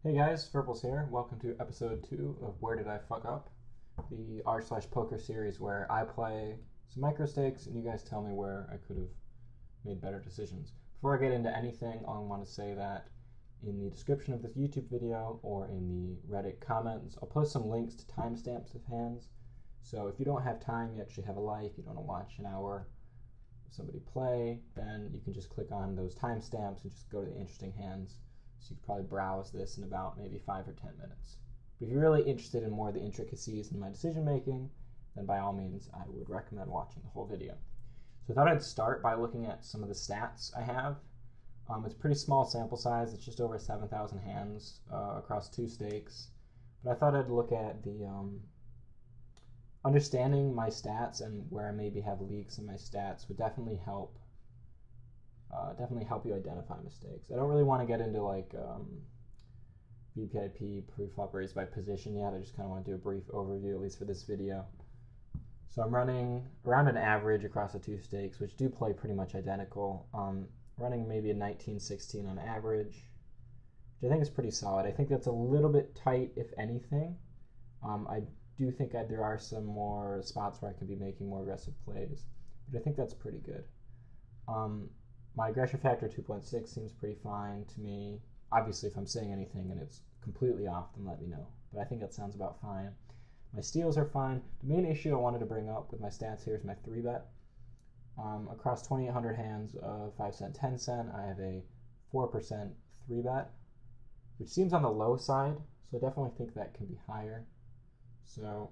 Hey guys, Verbals here. Welcome to episode 2 of Where Did I Fuck Up? The r/poker series where I play some micro stakes and you guys tell me where I could have made better decisions. Before I get into anything, I want to say that in the description of this YouTube video or in the Reddit comments, I'll post some links to timestamps of hands. So if you don't have time, you actually have a life, you don't want to watch an hour of somebody play, then you can just click on those timestamps and just go to the interesting hands. So you could probably browse this in about maybe 5 or 10 minutes. But if you're really interested in more of the intricacies in my decision making, then by all means I would recommend watching the whole video. So I thought I'd start by looking at some of the stats I have. It's a pretty small sample size. It's just over 7,000 hands across 2 stakes. But I thought I'd look at the understanding my stats and where I maybe have leaks in my stats would definitely help you identify mistakes. I don't really want to get into like VPIP pre-flop raise by position yet. I just kind of want to do a brief overview, at least for this video. So I'm running around an average across the 2 stakes, which do play pretty much identical. Running maybe a 19-16 on average, which I think is pretty solid. I think that's a little bit tight, if anything. I do think there are some more spots where I could be making more aggressive plays, but I think that's pretty good. My aggression factor 2.6 seems pretty fine to me. Obviously, if I'm saying anything and it's completely off, then let me know. But I think that sounds about fine. My steals are fine. The main issue I wanted to bring up with my stats here is my 3-bet. Across 2,800 hands of 5 cent, 10 cent, I have a 4% 3-bet, which seems on the low side, so I definitely think that can be higher. So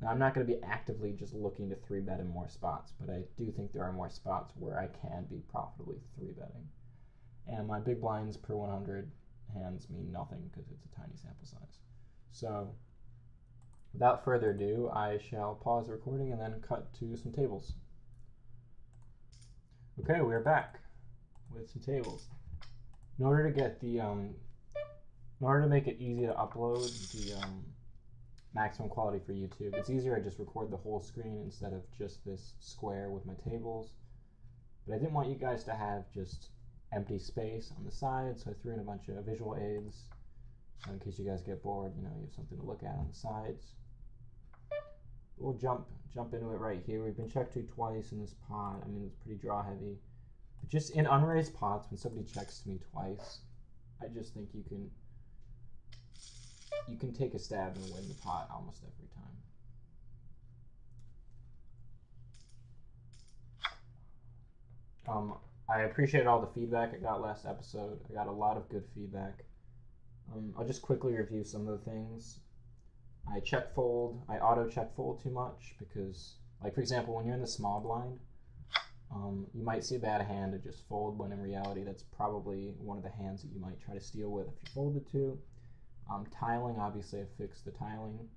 now I'm not going to be actively just looking to 3-bet in more spots, but I do think there are more spots where I can be profitably 3-betting. And my big blinds per 100 hands mean nothing because it's a tiny sample size. So without further ado, I shall pause the recording and then cut to some tables. Okay, we're back with some tables. In order to get the, in order to make it easy to upload the maximum quality for YouTube, it's easier to just record the whole screen instead of just this square with my tables. But I didn't want you guys to have just empty space on the side, so I threw in a bunch of visual aids. So in case you guys get bored, you have something to look at on the sides. We'll jump into it right here. We've been checked to twice in this pot. I mean, it's pretty draw heavy. But just in unraised pots, when somebody checks to me twice, I just think you can take a stab and win the pot almost every time. I appreciate all the feedback I got last episode. I got a lot of good feedback. I'll just quickly review some of the things. I auto check fold too much because, like for example, when you're in the small blind, you might see a bad hand and just fold, when in reality that's probably one of the hands that you might try to steal with if you folded to. Tiling, obviously I fixed the tiling.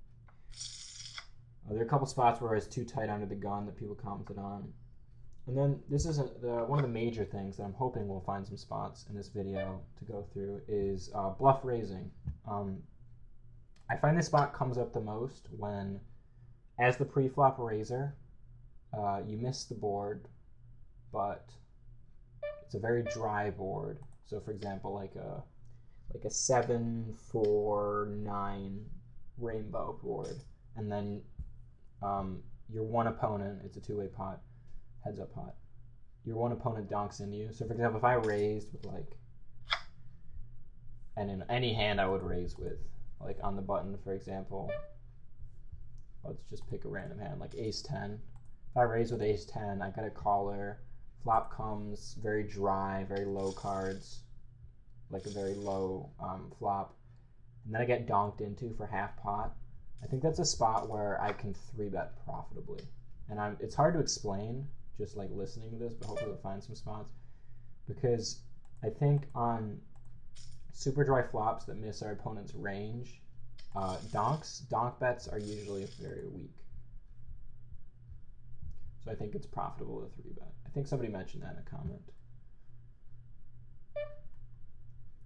There are a couple spots where I was too tight under the gun that people commented on. And then this is one of the major things that I'm hoping we'll find some spots in this video to go through is bluff raising. I find this spot comes up the most when, as the pre-flop raiser, you miss the board, but it's a very dry board. So for example, like a 7-4-9 rainbow board, and then your one opponent, it's a 2-way pot, heads up pot, your one opponent donks into you. So for example, if I raised with and in any hand I would raise with, like on the button for example, let's just pick a random hand, like ace-10. If I raise with ace-10, I got a caller, flop comes, very dry, very low cards, like a very low flop, and then I get donked into for half pot. I think that's a spot where I can 3-bet profitably. And it's hard to explain just like listening to this, but hopefully we'll find some spots. Because I think on super dry flops that miss our opponent's range, donk bets are usually very weak. So I think it's profitable to 3-bet. I think somebody mentioned that in a comment.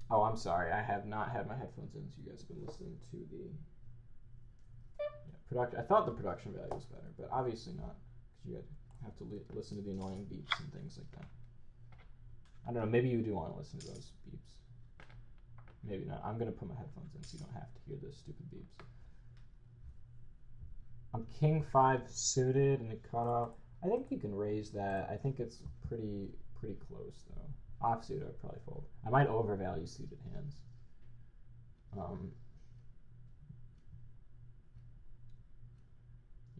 Oh, I'm sorry. I have not had my headphones in, so you guys have been listening to the production. I thought the production value was better, but obviously not, because you guys have to listen to the annoying beeps and things like that. I don't know. Maybe you do want to listen to those beeps. maybe not. I'm going to put my headphones in so you don't have to hear those stupid beeps. I'm king 5 suited and it cut off. I think you can raise that. I think it's pretty close though. Offsuit I'd probably fold. I might overvalue suited hands.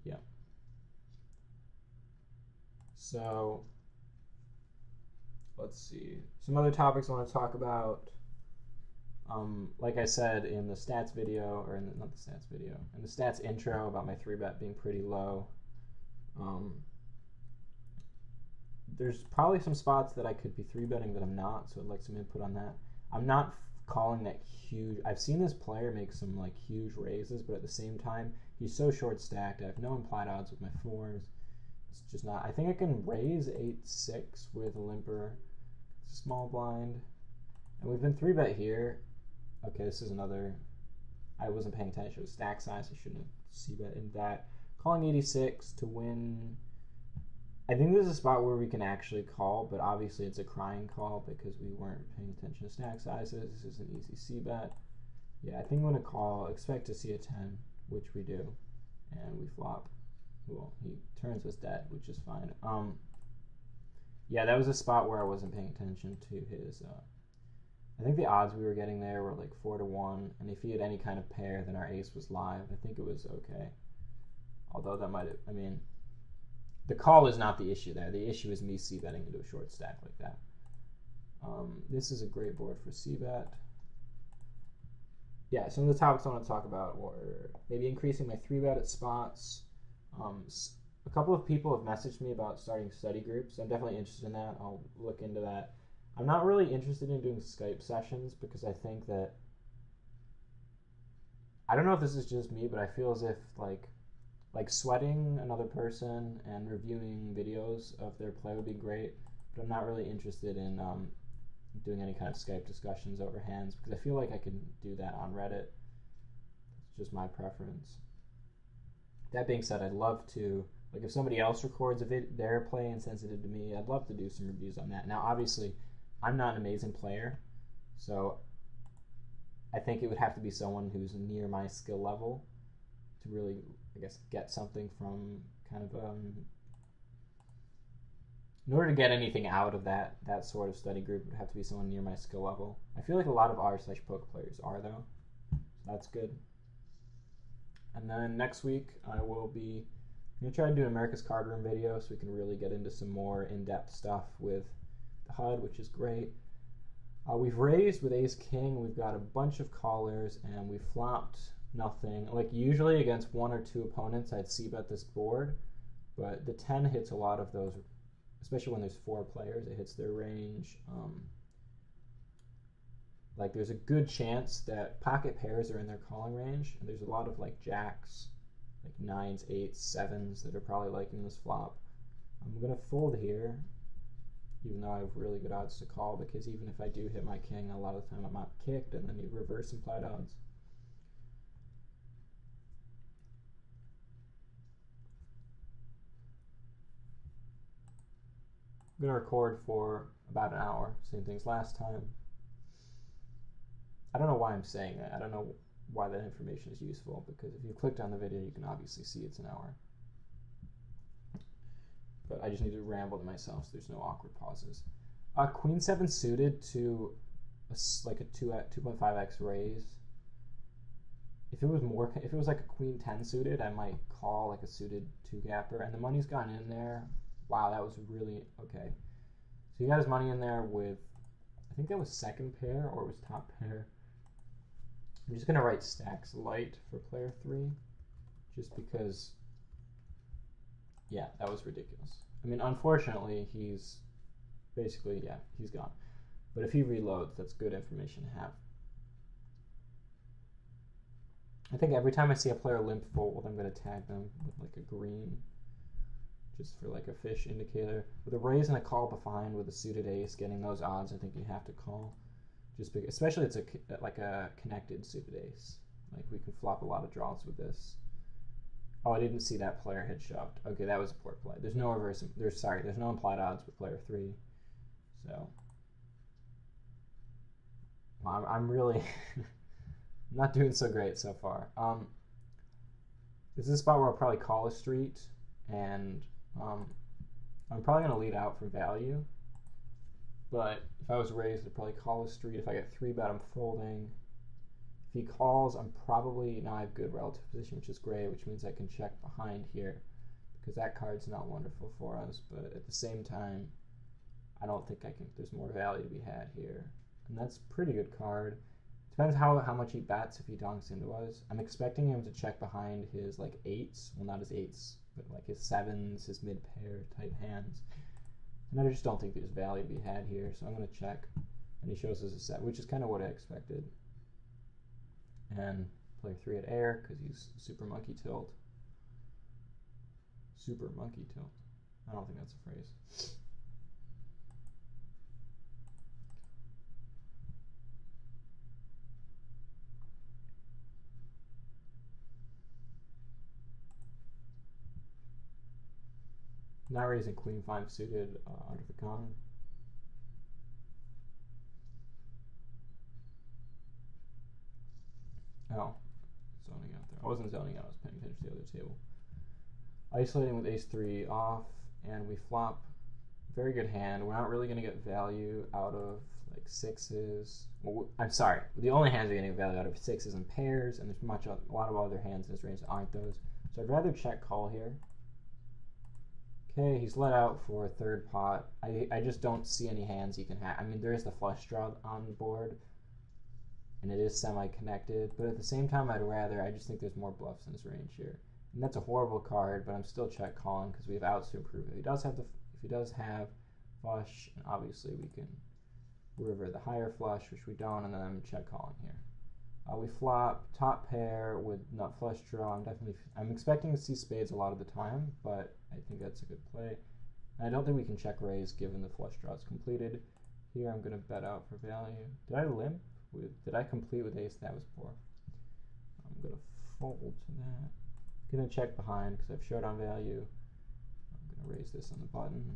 Yeah. So let's see. Some other topics I want to talk about. Like I said in the stats video, or not the stats video, in the stats intro about my 3-bet being pretty low. There's probably some spots that I could be 3-betting that I'm not, so I'd like some input on that. I'm not calling that huge. I've seen this player make some like huge raises, but at the same time, he's so short stacked. I have no implied odds with my 4s. It's just not. I think I can raise 8-6 with a limper. It's a small blind. And we've been 3-bet here. Okay, this is another. I wasn't paying attention. It was stack size. I shouldn't have c-bet in that. Calling 86 to win. I think this is a spot where we can actually call, but obviously it's a crying call because we weren't paying attention to stack sizes. This is an easy c-bet. Yeah, I think I'm going to call. Expect to see a 10, which we do. And we flop. Well, he turns us dead, which is fine. Yeah, that was a spot where I wasn't paying attention to his. I think the odds we were getting there were like 4-1, and if he had any kind of pair, then our ace was live. I think it was okay. Although that might have, I mean, the call is not the issue there. The issue is me c-betting into a short stack like that. This is a great board for c-bet. Yeah, some of the topics I want to talk about were maybe increasing my 3-bet at spots. A couple of people have messaged me about starting study groups. I'm definitely interested in that. I'll look into that. I'm not really interested in doing Skype sessions because I think that, I don't know if this is just me, but I feel as if like sweating another person and reviewing videos of their play would be great, but I'm not really interested in doing any kind of Skype discussions over hands because I feel like I can do that on Reddit. It's just my preference. That being said, I'd love to, like if somebody else records their play and sends it to me, I'd love to do some reviews on that. Now, obviously, I'm not an amazing player, so I think it would have to be someone who's near my skill level to really, I guess, get something from kind of, in order to get anything out of that sort of study group, it would have to be someone near my skill level. I feel like a lot of r/poker players are, though, so that's good. And then next week, I will be going to try to do an America's Card Room video so we can really get into some more in-depth stuff with the HUD, which is great. We've raised with ace-king. We've got a bunch of callers, and we flopped nothing. Like, usually against 1 or 2 opponents, I'd c-bet this board, but the 10 hits a lot of those, especially when there's 4 players. It hits their range. Like, there's a good chance that pocket pairs are in their calling range, and there's a lot of, like, jacks, like 9s, 8s, 7s that are probably liking this flop. I'm going to fold here, even though I have really good odds to call, because even if I do hit my king, a lot of the time I'm not kicked, and then you reverse implied odds. I'm going to record for about an hour, same thing as last time. I don't know why I'm saying that. I don't know why that information is useful, because if you clicked on the video, you can obviously see it's an hour. But I just need to ramble to myself so there's no awkward pauses. Queen 7 suited to like a 2.5x raise. If it was like a Queen 10 suited, I might call like a suited 2-gapper, and the money's gone in there. Wow, that was really okay. So he got his money in there with, I think that was second pair or it was top pair. I'm just gonna write stacks light for player 3, just because. Yeah, that was ridiculous. I mean, unfortunately, he's basically, yeah, he's gone. But if he reloads, that's good information to have. I think every time I see a player limp fold, I'm going to tag them with like a green, just for like a fish indicator. With a raise and a call behind with a suited ace, getting those odds, I think you have to call. Just because, especially it's like a connected suited ace. Like we can flop a lot of draws with this. Oh, I didn't see that player had shoved. Okay, that was a poor play. There's no reverse. There's no implied odds with player 3. So, I'm really not doing so great so far. This is a spot where I'll probably call a street, and I'm probably going to lead out for value. But if I was raised, I'd probably call a street. If I get 3-bet, I'm folding. If he calls, I'm probably, now I have good relative position, which is great, which means I can check behind here, because that card's not wonderful for us. But at the same time, I don't think I can, there's more value to be had here. And that's a pretty good card. Depends how much he bets if he donks into us. I'm expecting him to check behind his like 8s, well not his 8s, but like his 7s, his mid-pair type hands. And I just don't think there's value to be had here, so I'm going to check. And he shows us a set, which is kind of what I expected. And play 3 at air, because he's super monkey tilt. Super monkey tilt. I don't think that's a phrase. Now raising queen 5 suited under the gun. Oh, zoning out there. I wasn't zoning out, I was paying attention to the other table. Isolating with ace 3 off, and we flop. Very good hand. We're not really going to get value out of like 6s. Well, I'm sorry. The only hands we're going to get value out of 6s and pairs, and there's a lot of other hands in this range that aren't those. So I'd rather check call here. Okay, he's let out for a 3rd pot. I just don't see any hands he can have. I mean, there is the flush draw on the board, and it is semi-connected, but at the same time, I just think there's more bluffs in this range here. And that's a horrible card, but I'm still check calling because we have outs to improve. If he does have flush, and obviously we can river the higher flush, which we don't, and then I'm check calling here. We flop top pair with nut flush draw. I'm expecting to see spades a lot of the time, but I think that's a good play. And I don't think we can check raise given the flush draw is completed. Here I'm going to bet out for value. Did I limp? Did I complete with ace? That was poor. I'm going to fold to that. I'm going to check behind because I've showed on value. I'm going to raise this on the button.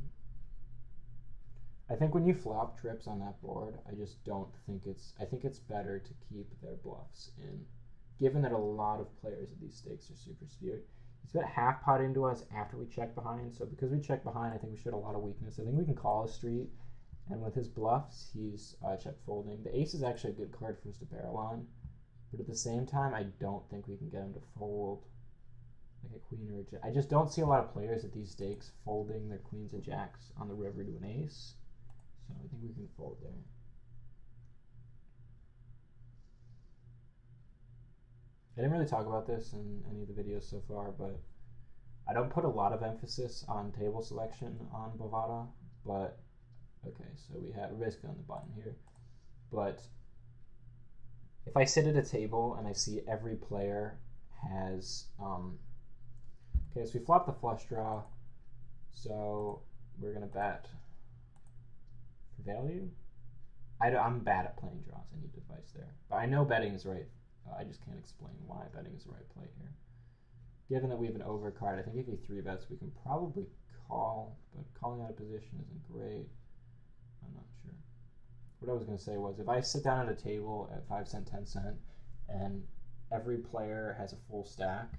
I think when you flop trips on that board, I just don't think I think it's better to keep their bluffs in, given that a lot of players at these stakes are super skewed. He's bet half pot into us after we check behind, so because we check behind, I think we showed a lot of weakness. I think we can call a street, and with his bluffs, he's check folding. The ace is actually a good card for us to barrel on, but at the same time, I don't think we can get him to fold like a queen or a jack. I just don't see a lot of players at these stakes folding their queens and jacks on the river to an ace. So I think we can fold there. I didn't really talk about this in any of the videos so far, but I don't put a lot of emphasis on table selection on Bovada, but okay, so we're basically on the button here. But if I sit at a table and I see every player has, okay, so we flop the flush draw, so we're going to bet for value. I'm bad at playing draws. I need advice there. But I know betting is right. I just can't explain why betting is the right play here. Given that we have an overcard, I think if he 3-bets, we can probably call, but calling out of position isn't great. I'm not sure. What I was going to say was, if I sit down at a table at 5 cent, 10 cent, and every player has a full stack,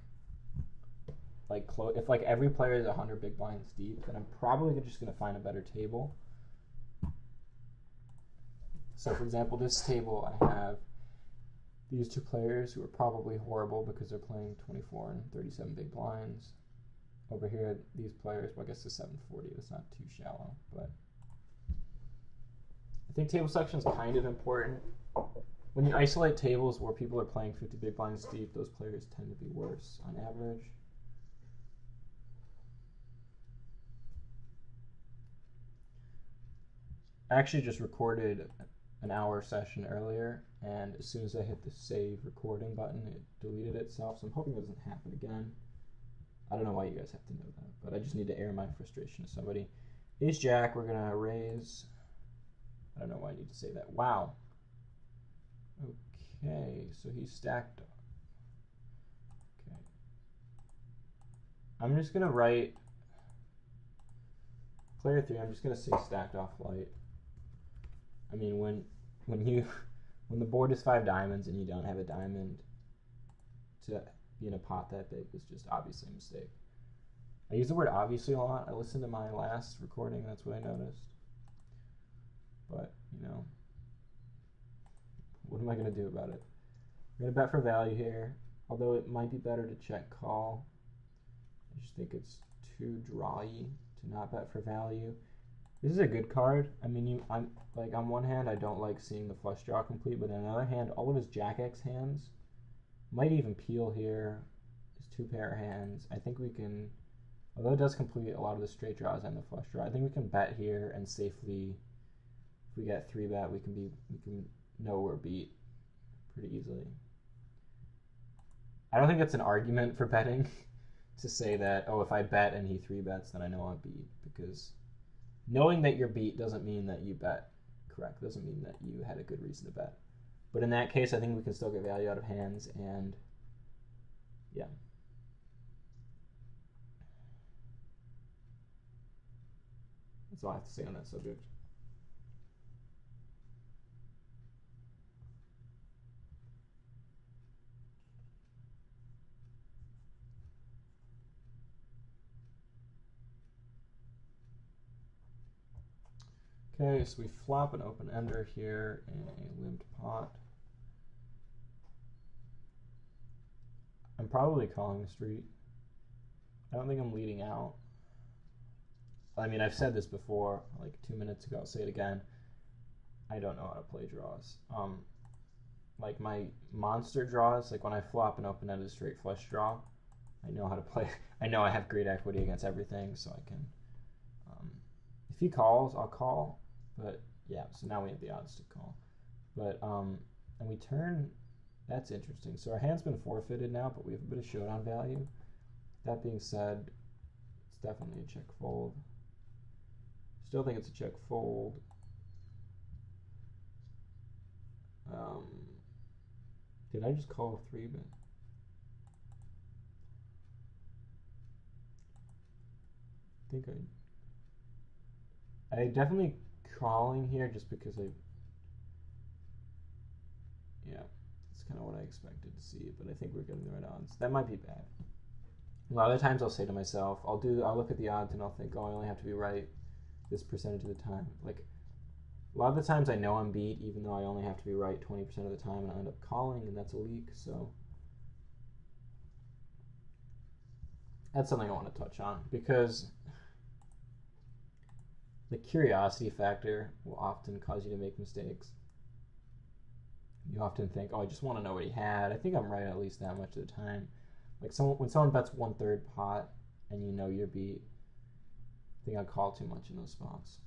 like if like every player is 100 big blinds deep, then I'm probably just going to find a better table. So for example, this table, I have these two players who are probably horrible because they're playing 24 and 37 big blinds. Over here, these players, well, I guess the 740, that's not too shallow, but I think table selection is kind of important. When you isolate tables where people are playing 50 big blinds deep, those players tend to be worse on average. I actually just recorded an hour session earlier, and as soon as I hit the save recording button, it deleted itself, so I'm hoping it doesn't happen again. I don't know why you guys have to know that, but I just need to air my frustration to somebody. Ace Jack, we're going to raise. I don't know why I need to say that. Wow. Okay, so he's stacked. Okay. I'm just going to write player 3, I'm just going to say stacked off light. I mean, when When the board is 5 diamonds and you don't have a diamond to be in a pot that big is just obviously a mistake. I use the word obviously a lot. I listened to my last recording, that's what I noticed. But, you know, what am I going to do about it? I'm going to bet for value here, although it might be better to check call. I just think it's too drawy to not bet for value. This is a good card. I mean, I'm like, on one hand, I don't like seeing the flush draw complete, but on the other hand, all of his Jack X hands might even peel here. His 2 pair hands. I think we can, although it does complete a lot of the straight draws and the flush draw, I think we can bet here and safely, if we get 3-bet, we can know we're beat pretty easily. I don't think it's an argument for betting to say that, oh, if I bet and he 3-bets, then I know I'm beat, because knowing that you're beat doesn't mean that you bet correct. Doesn't mean that you had a good reason to bet. But in that case, I think we can still get value out of hands, and yeah. That's all I have to say on that subject. Okay, so we flop an open ender here in a limped pot. I'm probably calling the street. I don't think I'm leading out. I mean, I've said this before, like 2 minutes ago, I'll say it again. I don't know how to play draws. Like my monster draws, like when I flop an open ended straight flush draw, I know how to play. I know I have great equity against everything, so I can, if he calls, I'll call. But yeah, so now we have the odds to call. But and we turn, that's interesting. So our hand's been forfeited now, but we have a bit of showdown value. That being said, it's definitely a check fold. Still think it's a check fold. Did I just call a 3-bet? I think I definitely calling here just because yeah, that's kind of what I expected to see, but I think we're getting the right odds. That might be bad. A lot of times I'll say to myself, I'll look at the odds and I'll think, oh, I only have to be right this percentage of the time. Like, a lot of the times I know I'm beat, even though I only have to be right 20% of the time, and I end up calling, and that's a leak, so that's something I want to touch on, because the curiosity factor will often cause you to make mistakes. You often think, oh, I just want to know what he had. I think I'm right at least that much of the time. Like when someone bets 1/3 pot and you know you're beat, I think I call too much in those spots.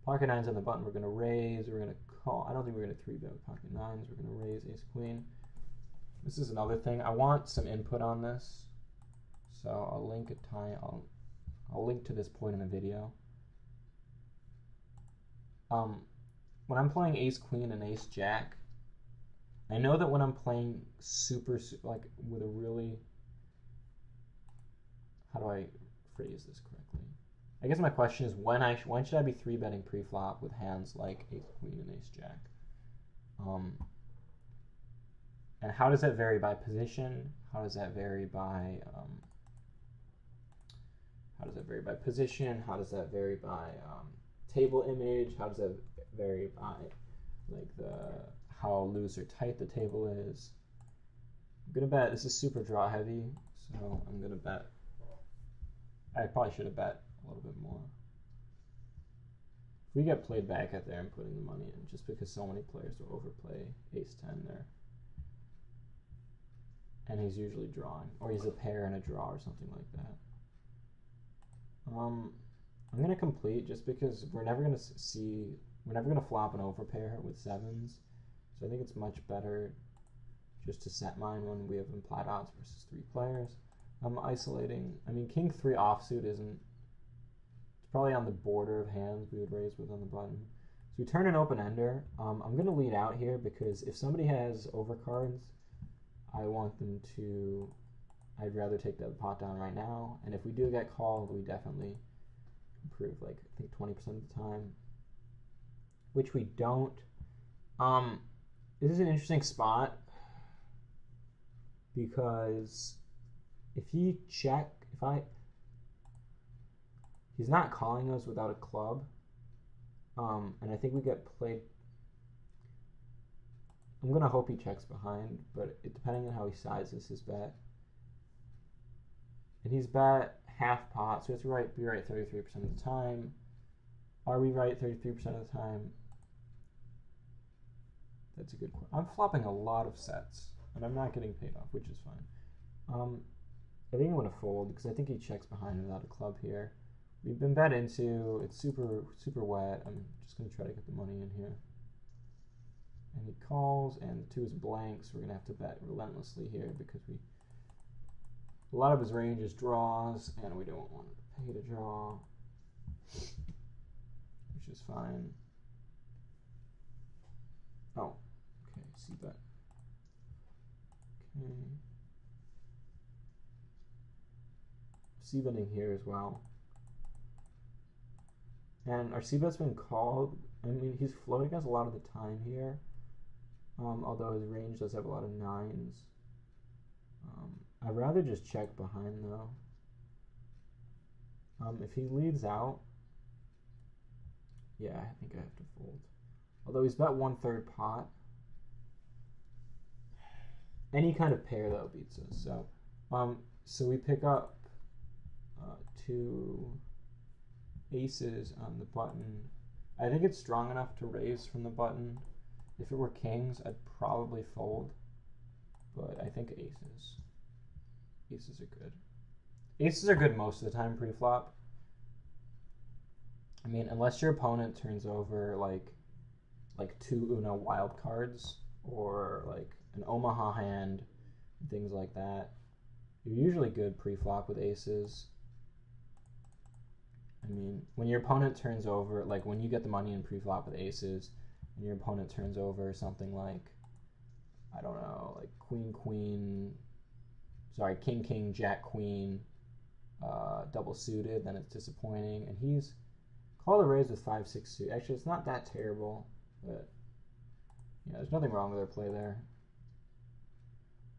Pocket 9's on the button. We're going to raise. We're going to call. I don't think we're going to 3-bet with pocket 9s. We're going to raise ace queen. This is another thing. I want some input on this. So I'll link a time. I'll link to this point in the video. When I'm playing ace queen and ace jack, I know that when I'm playing super like with a really, how do I phrase this correctly? I guess my question is when should I be 3-betting pre-flop with hands like ace queen and ace jack? And how does that vary by position? How does that vary by position? How does that vary by table image? How does that vary by like how loose or tight the table is? I'm gonna bet this is super draw heavy, so I'm gonna bet. I probably should have bet a little bit more. If we get played back at there, I'm putting the money in just because so many players will overplay ace 10 there. And he's usually drawing, or he's a pair and a draw or something like that. I'm gonna complete just because we're never gonna flop an overpair with 7s. So I think it's much better just to set mine when we have implied odds versus 3 players. I'm isolating. I mean, king 3 offsuit isn't. It's probably on the border of hands we would raise with on the button. So we turn an open ender. I'm gonna lead out here because if somebody has overcards, I want them to. I'd rather take the pot down right now. And if we do get called, we definitely improve. Like I think 20% of the time. which we don't. This is an interesting spot because if he check, he's not calling us without a club, and I think we get played. I'm gonna hope he checks behind, but depending on how he sizes his bet, and he's bet half pot, so we have to be right 33% of the time. Are we right 33% of the time? That's a good question. I'm flopping a lot of sets, and I'm not getting paid off, which is fine. I think I'm going to fold because I think he checks behind without a club here. We've been bet into. It's super, super wet. I'm just going to try to get the money in here. And he calls, and the 2 is blank, so we're going to have to bet relentlessly here because a lot of his range is draws, and we don't want to pay to draw, which is fine. Oh, okay, see bet. Okay. C-betting here as well. And our C-bet's been called. I mean, he's floating us a lot of the time here, although his range does have a lot of 9s. I'd rather just check behind, though. If he leads out, yeah, I think I have to fold. Although he's bet 1/3 pot. Any kind of pair, though, beats us. So we pick up 2 aces on the button. I think it's strong enough to raise from the button. If it were kings, I'd probably fold. But I think aces. Aces are good. Aces are good most of the time pre-flop. I mean, unless your opponent turns over like 2 Uno wild cards or like an Omaha hand, things like that, you're usually good pre-flop with aces. I mean, when your opponent turns over, like when you get the money in pre-flop with aces, and your opponent turns over something like, I don't know, like king, king, jack, queen, double suited, then it's disappointing. And he's called a raise with 5-6 suit. Actually, it's not that terrible, but yeah, there's nothing wrong with our play there.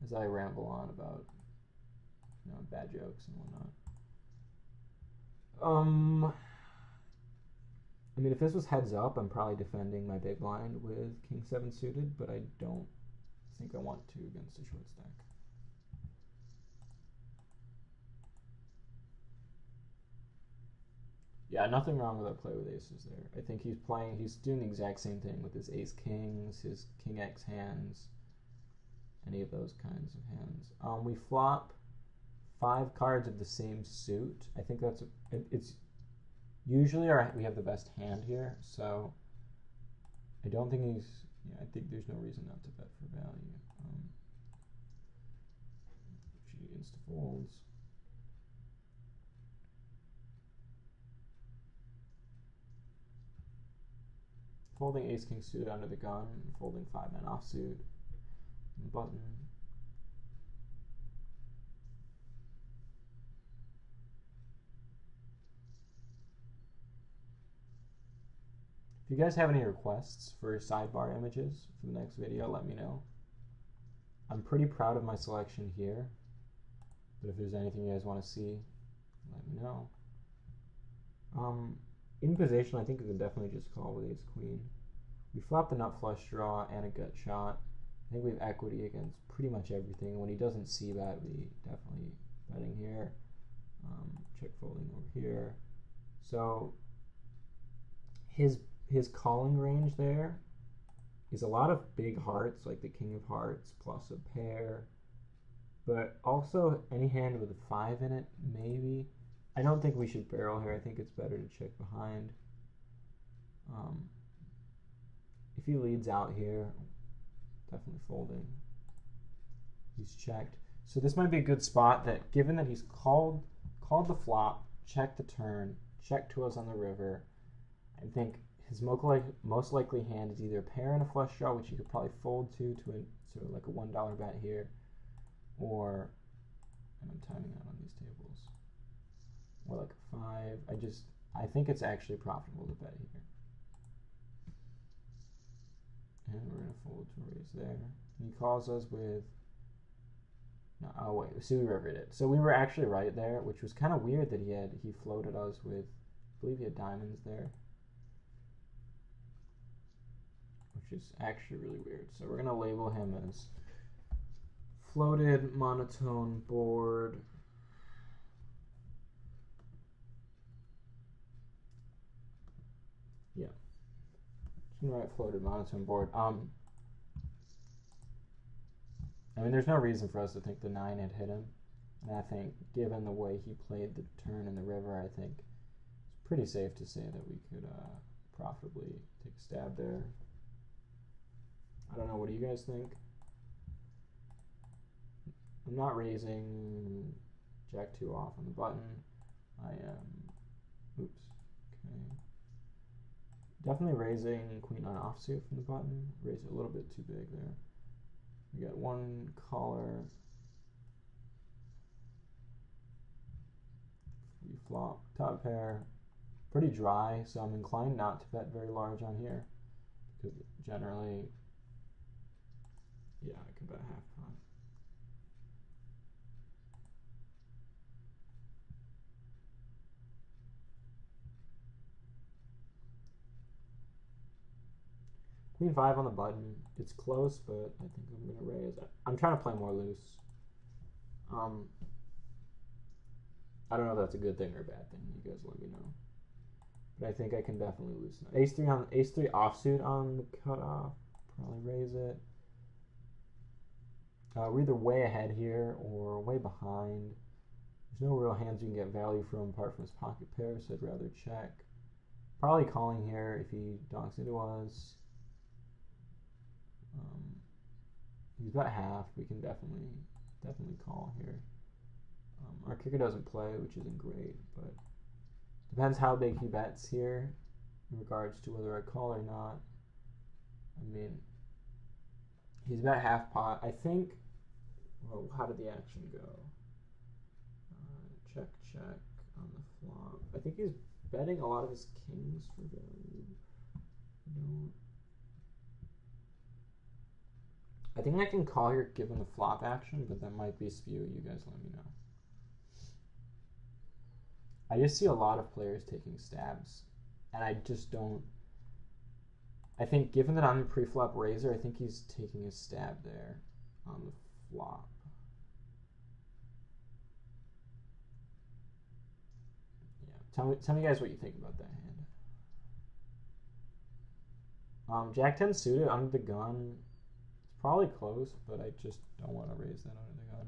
As I ramble on about, bad jokes and whatnot. I mean, if this was heads up, I'm probably defending my big blind with king 7 suited, but I don't think I want to against a short stack. Yeah, nothing wrong with our play with aces there. I think he's doing the exact same thing with his ace kings, his king x hands, any of those kinds of hands. We flop 5 cards of the same suit. I think it's usually we have the best hand here, so I don't think I think there's no reason not to bet for value. She insta folds. Folding ace king suited under the gun, folding 5-9 offsuit, button. If you guys have any requests for sidebar images for the next video, let me know. I'm pretty proud of my selection here, but if there's anything you guys want to see, let me know. In position, I think we can definitely just call with ace queen. We flop the nut flush draw and a gut shot. I think we have equity against pretty much everything. When he doesn't see that, we definitely betting here. Check folding over here. So his calling range there is a lot of big hearts, like the king of hearts plus a pair, but also any hand with a 5 in it, maybe. I don't think we should barrel here. I think it's better to check behind. If he leads out here, definitely folding. He's checked. So this might be a good spot that, given that he's called the flop, checked the turn, checked to us on the river, I think his most likely hand is either a pair and a flush draw, which you could probably fold to sort of like a $1 bet here, or, and I'm timing out on these tables, or like a 5. I think it's actually profitable to bet here. And we're going to fold to raise there. And he calls us with... No, oh wait, see, we rivered it. So we were actually right there, which was kind of weird that he floated us with... I believe he had diamonds there. Which is actually really weird. So we're going to label him as floated monotone board. Yeah. Just going to write floated monotone board. I mean, there's no reason for us to think the 9 had hit him. And I think, given the way he played the turn in the river, I think it's pretty safe to say that we could profitably take a stab there. I don't know, what do you guys think? I'm not raising Jack 2 off on the button. I am, oops, okay. Definitely raising Queen on offsuit from the button. Raise it a little bit too big there. We got one caller. We flop top pair. Pretty dry, so I'm inclined not to bet very large on here. Because generally, yeah, I can bet half pot. Queen 5 on the button. It's close, but I think I'm going to raise. I'm trying to play more loose. I don't know if that's a good thing or a bad thing. You guys let me know. But I think I can definitely loosen it. Ace-3 offsuit on the cutoff. Probably raise it. We're either way ahead here or way behind. There's no real hands you can get value from apart from his pocket pair, so I'd rather check. Probably calling here if he donks into us. He's about half. We can definitely call here. Our kicker doesn't play, which isn't great, but depends how big he bets here in regards to whether I call or not. I mean, he's about half pot. I think, well, how did the action go? Check on the flop. I think he's betting a lot of his kings for value. I think I can call here given the flop action, but that might be spew. You guys let me know. I just see a lot of players taking stabs, and I just don't. I think given that I'm a pre-flop raiser, I think he's taking a stab there on the flop. Yeah, tell me guys what you think about that hand. Jack 10 suited under the gun. It's probably close, but I just don't want to raise that under the gun.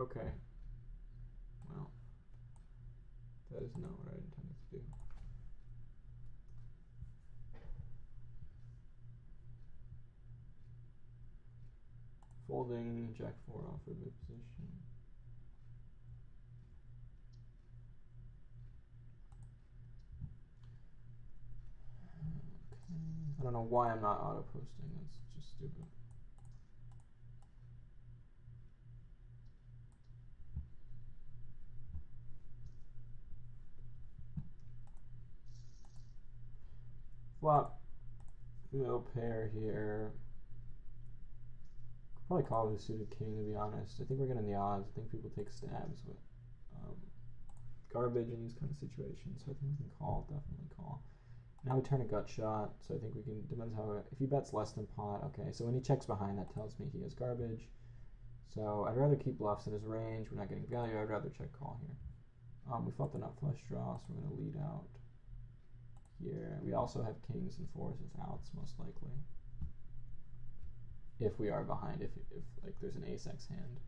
Okay. Well, that is not what I intended to do. Folding Jack 4 off of mid position. Okay. I don't know why I'm not auto posting. That's just stupid. Flop, middle pair here. Probably call with a suited king, to be honest. I think we're getting the odds. I think people take stabs with garbage in these kind of situations. So I think we can call, definitely call. Now we turn a gut shot, so I think we can, depends how, if he bets less than pot, okay. So when he checks behind, that tells me he has garbage. So I'd rather keep bluffs in his range. We're not getting value. I'd rather check call here. We felt the nut flush draw, so we're going to lead out here. We also have kings and fours as outs, most likely. If we are behind, if like there's an ace-x hand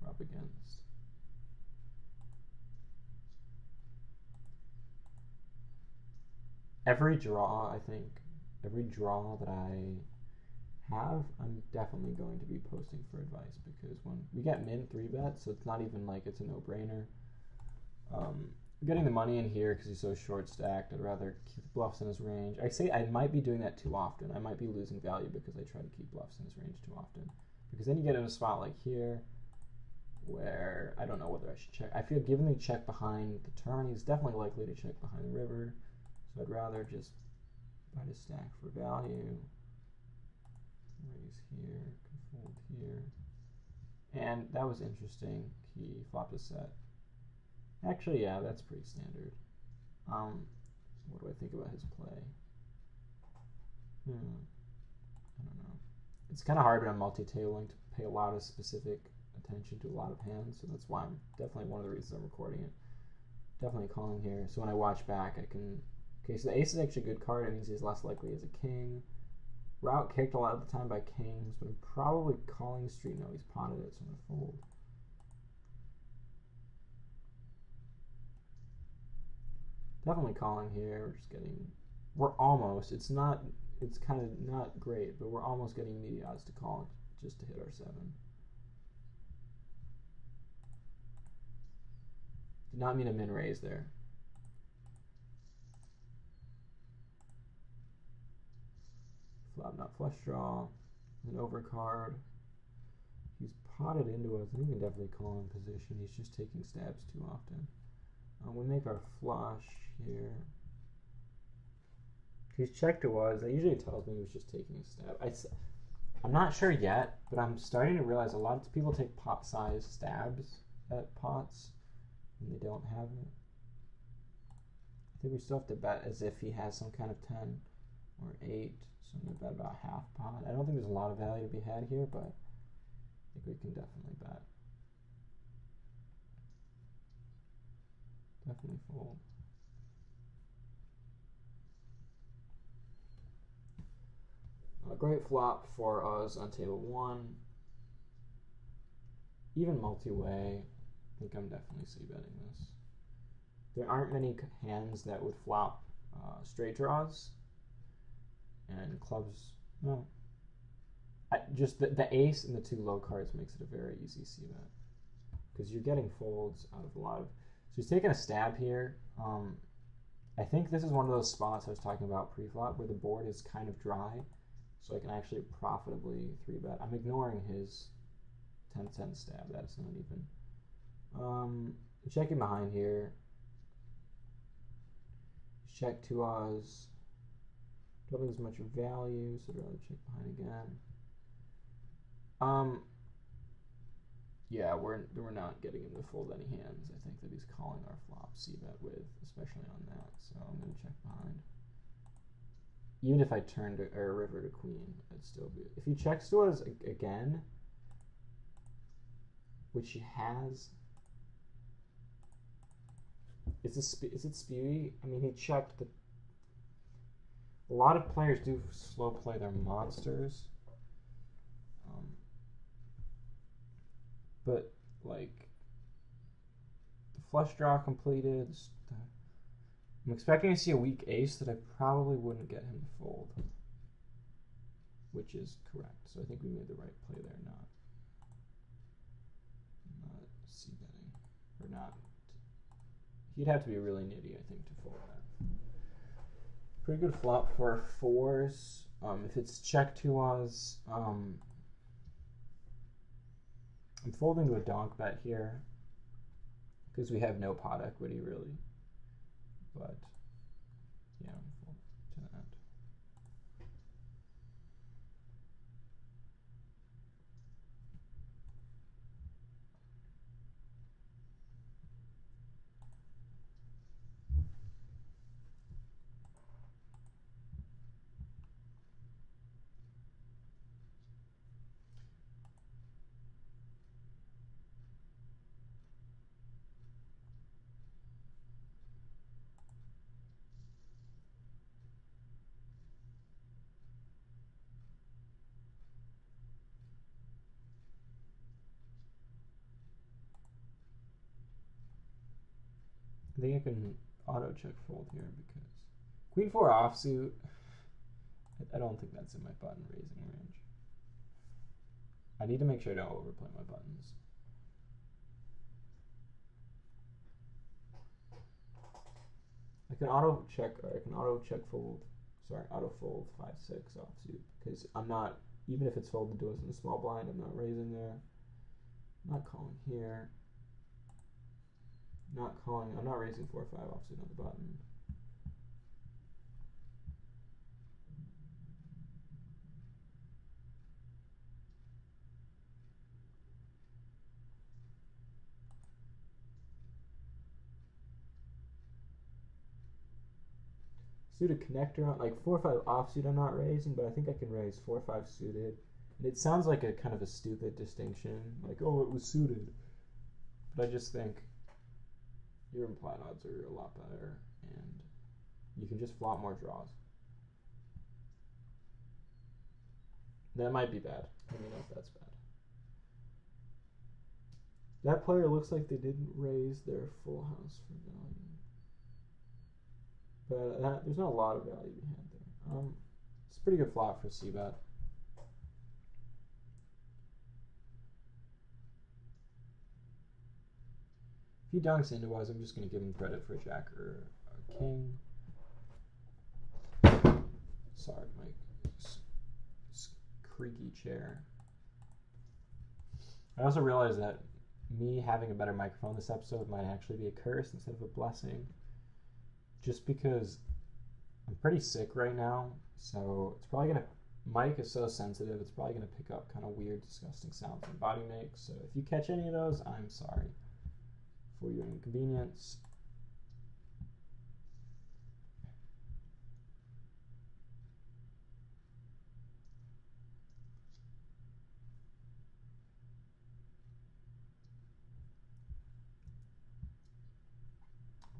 we're up against. Every draw, I think, every draw that I have, I'm definitely going to be posting for advice, because when we get min 3-bet, so it's not even like it's a no-brainer. Getting the money in here because he's so short stacked, I'd rather keep bluffs in his range. I say I might be doing that too often. I might be losing value because I try to keep bluffs in his range too often. Because then you get in a spot like here where I don't know whether I should check. I feel given the check behind the turn, he's definitely likely to check behind the river. So I'd rather just try to stack for value. Raise here, can fold here. And that was interesting. He flopped a set. Actually, yeah, that's pretty standard. What do I think about his play? I don't know. It's kind of hard when I'm multi-tabling to pay a lot of specific attention to a lot of hands, so that's why I'm definitely one of the reasons I'm recording it. Definitely calling here, so when I watch back, I can. Okay, so the ace is actually a good card. It means he's less likely as a king. Route kicked a lot of the time by kings, but I'm probably calling street. No, he's potted it, so I'm gonna fold. Definitely calling here. We're just getting. We're almost. It's not. It's kind of not great, but we're almost getting immediate odds to call just to hit our 7. Did not mean a min raise there. Flop, not flush draw. An overcard. He's potted into us. I think we can definitely call in position. He's just taking stabs too often. We make our flush here. He's checked to us. That usually tells me he was just taking a stab. I'm not sure yet, but I'm starting to realize a lot of people take pot-sized stabs at pots when they don't have it. I think we still have to bet as if he has some kind of 10 or 8. So I'm going to bet about half pot. I don't think there's a lot of value to be had here, but I think we can definitely bet. Definitely fold. A great flop for us on table 1. Even multi-way, I think I'm definitely c-betting this. There aren't many hands that would flop straight draws. And clubs, no. Just the ace and the 2 low cards makes it a very easy c-bet. Because you're getting folds out of a lot of... So he's taking a stab here. I think this is one of those spots I was talking about pre-flop where the board is kind of dry. So I can actually profitably 3-bet. I'm ignoring his 10-cent stab. That's not even. Checking behind here. Check 2 Oz. Don't think there's much value, so I'd rather check behind again. Yeah, we're not getting him to fold any hands. I think that he's calling our flop c-bet with, especially on that. So I'm going to check behind. Even if I turned a river to queen, it'd still be. If he checks to us again, which he has, is it spewy? I mean, he checked the. A lot of players do slow play their monsters, but like the flush draw completed. I'm expecting to see a weak ace that I probably wouldn't get him to fold, which is correct. So I think we made the right play there, not c-betting, or not. He'd have to be really nitty, I think, to fold that. Pretty good flop for 4s. If it's check 2 Oz, I'm folding to a donk bet here because we have no pot equity really. But yeah, I'm folding to that. I think I can auto check fold here because queen 4 offsuit. I don't think that's in my button raising range. I need to make sure I don't overplay my buttons. I can auto check, or I can auto check fold. Sorry, auto fold 5-6 offsuit because I'm not. Even if it's folded to us in the small blind, I'm not raising there. Not calling here. Not calling. I'm not raising 4 or 5 offsuit on the button. Suited connector on, like 4 or 5 offsuit I'm not raising, but I think I can raise 4 or 5 suited. And it sounds like a kind of a stupid distinction, like, oh, it was suited. But I just think your implied odds are a lot better, and you can just flop more draws. That might be bad. Let me know if that's bad. That player looks like they didn't raise their full house for value. But there's not a lot of value behind there. It's a pretty good flop for c-bet. If he dunks into us, I'm just going to give him credit for a jack or a king. Sorry, my creaky chair. I also realized that me having a better microphone this episode might actually be a curse instead of a blessing. Just because I'm pretty sick right now, so it's probably going to... Mic is so sensitive, it's probably going to pick up kind of weird, disgusting sounds my body makes. So if you catch any of those, I'm sorry for your inconvenience.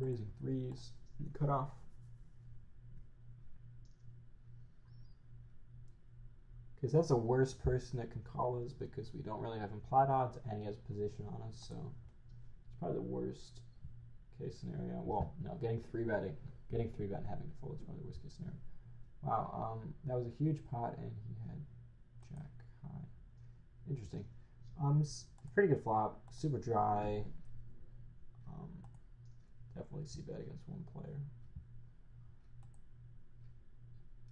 Raising threes, cut off. Because that's the worst person that can call us because we don't really have implied odds and he has position on us, so it's probably the worst case scenario. Well, no, getting 3-betting and having to fold is probably the worst case scenario. Wow, that was a huge pot and he had jack high. Interesting. Pretty good flop, super dry. Definitely c-bet against one player.